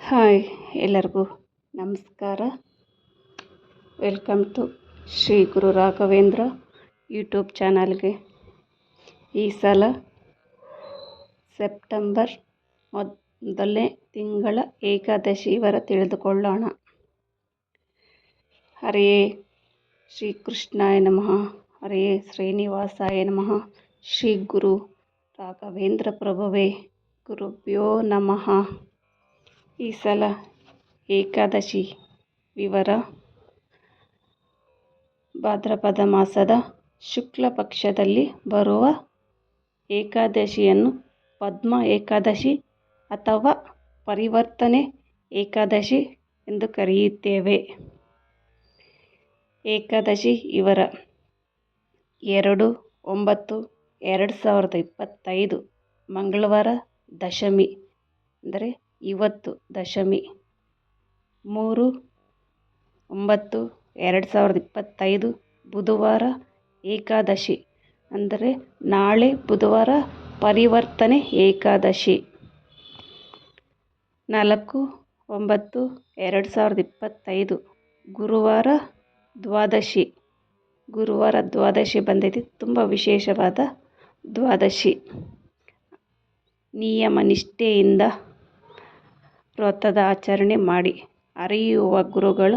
Hi, ಎಲ್ಲರಿಗೂ ನಮಸ್ಕಾರ. Welcome to Shri Guru Raghavendra YouTube ಚಾನಲ್ಗೆ. ಈ ಸಲ ಸೆಪ್ಟೆಂಬರ್ ಮೊದಲನೇ ತಿಂಗಳ ಏಕಾದಶಿ ವಾರ ತಿಳಿದುಕೊಳ್ಳೋಣ. ಹರೇ ಶ್ರೀಕೃಷ್ಣಾಯ ನಮಃ. ಹರೇ ಶ್ರೀನಿವಾಸಾಯ ನಮಃ. ಶ್ರೀ ಗುರು ರಾಘವೇಂದ್ರ ಪ್ರಭುವೇ ಗುರುಭ್ಯೋ ನಮಃ. ಈ ಸಲ ಏಕಾದಶಿ ವಿವರ: ಭಾದ್ರಪದ ಮಾಸದ ಶುಕ್ಲ ಪಕ್ಷದಲ್ಲಿ ಬರುವ ಏಕಾದಶಿಯನ್ನು ಪದ್ಮ ಏಕಾದಶಿ ಅಥವಾ ಪರಿವರ್ತನೆ ಏಕಾದಶಿ ಎಂದು ಕರೆಯುತ್ತೇವೆ. ಏಕಾದಶಿ ವಿವರ: 2/9/2025 ಮಂಗಳವಾರ ದಶಮಿ, ಅಂದರೆ ಇವತ್ತು ದಶಮಿ. 3/9/2025 ಬುಧವಾರ ಏಕಾದಶಿ, ಅಂದರೆ ನಾಳೆ ಬುಧವಾರ ಪರಿವರ್ತನೆ ಏಕಾದಶಿ. 4/9/2025 ಗುರುವಾರ ದ್ವಾದಶಿ. ಗುರುವಾರ ದ್ವಾದಶಿ ಬಂದೈತಿ, ತುಂಬ ವಿಶೇಷವಾದ ದ್ವಾದಶಿ. ನಿಯಮ ನಿಷ್ಠೆಯಿಂದ ವ್ರತದ ಆಚರಣೆ ಮಾಡಿ ಅರಿಯುವ ಗುರುಗಳ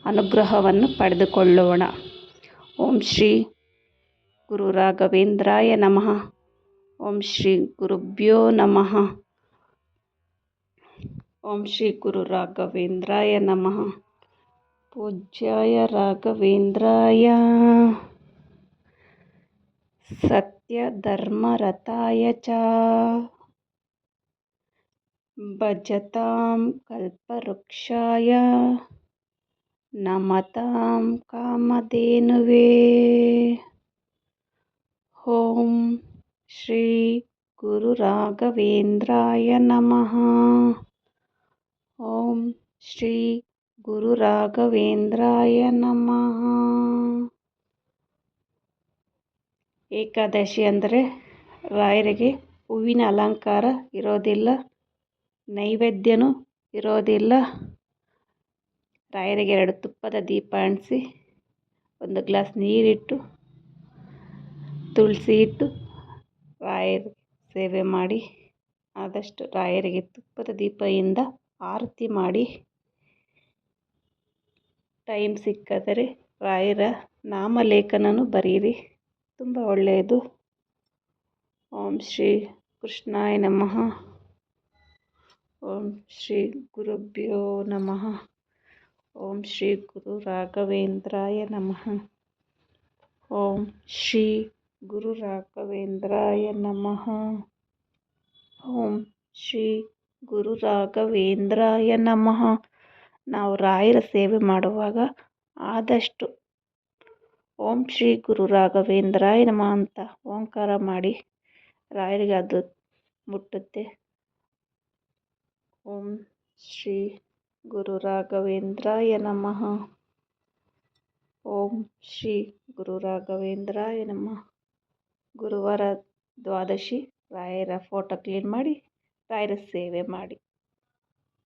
ಅನುಗ್ರಹವನ್ನು ಪಡೆದುಕೊಳ್ಳೋಣ. ಓಂ ಶ್ರೀ ಗುರು ರಾಘವೇಂದ್ರಾಯ ನಮಃ. ಓಂ ಶ್ರೀ ಗುರುಭ್ಯೋ ನಮಃ. ಓಂ ಶ್ರೀ ಗುರು ರಾಘವೇಂದ್ರಾಯ ನಮಃ. ಪೂಜ್ಯಾಯ ರಾಘವೇಂದ್ರಾಯ ಸತ್ಯ ಧರ್ಮರತಾಯ ಚ ಭಜತಾಂ ಕಲ್ಪವೃಕ್ಷಾಯ ನಮತಾಂ ಕಾಮಧೇನುವೇ. ಓಂ ಶ್ರೀ ಗುರು ರಾಘವೇಂದ್ರಾಯ ನಮಃ. ಓಂ ಶ್ರೀ ಗುರು ರಾಘವೇಂದ್ರಾಯ ನಮಃ. ಏಕಾದಶಿ ಅಂದರೆ ರಾಯರಿಗೆ ಹೂವಿನ ಅಲಂಕಾರ ಇರೋದಿಲ್ಲ, ನೈವೇದ್ಯನೂ ಇರೋದಿಲ್ಲ. ರಾಯರಿಗೆ 2 ತುಪ್ಪದ ದೀಪ ಅಂಟಿಸಿ, 1 ಗ್ಲಾಸ್ ನೀರಿಟ್ಟು, ತುಳಸಿ ಇಟ್ಟು ರಾಯರಿಗೆ ಸೇವೆ ಮಾಡಿ, ಆದಷ್ಟು ರಾಯರಿಗೆ ತುಪ್ಪದ ದೀಪದಿಂದ ಆರತಿ ಮಾಡಿ, ಟೈಮ್ ಸಿಕ್ಕಾದರೆ ರಾಯರ ನಾಮಲೇಖನೂ ಬರೀರಿ, ತುಂಬ ಒಳ್ಳೆಯದು. ಓಂ ಶ್ರೀ ಕೃಷ್ಣಾಯ ನಮಃ. ಓಂ ಶ್ರೀ ಗುರುಭ್ಯೋ ನಮಃ. ಓಂ ಶ್ರೀ ಗುರು ರಾಘವೇಂದ್ರಾಯ ನಮಃ. ಓಂ ಶ್ರೀ ಗುರು ರಾಘವೇಂದ್ರಾಯ ನಮಃ. ಓಂ ಶ್ರೀ ಗುರು ರಾಘವೇಂದ್ರಾಯ ನಮಃ. ನಾವು ರಾಯರ ಸೇವೆ ಮಾಡುವಾಗ ಆದಷ್ಟು ಓಂ ಶ್ರೀ ಗುರು ರಾಘವೇಂದ್ರಾಯ ನಮಃ ಅಂತ ಓಂಕಾರ ಮಾಡಿ ರಾಯರಿಗೆ ಅದು ಮುಟ್ಟುತ್ತೆ. ಓಂ ಶ್ರೀ ಗುರು ರಾಘವೇಂದ್ರಾಯ ನಮಃ. ಓಂ ಶ್ರೀ ಗುರು ರಾಘವೇಂದ್ರಾಯ ನಮಃ. ಗುರುವಾರ ದ್ವಾದಶಿ, ರಾಯರ ಫೋಟೋ ಕ್ಲೀನ್ ಮಾಡಿ ರಾಯರ ಸೇವೆ ಮಾಡಿ.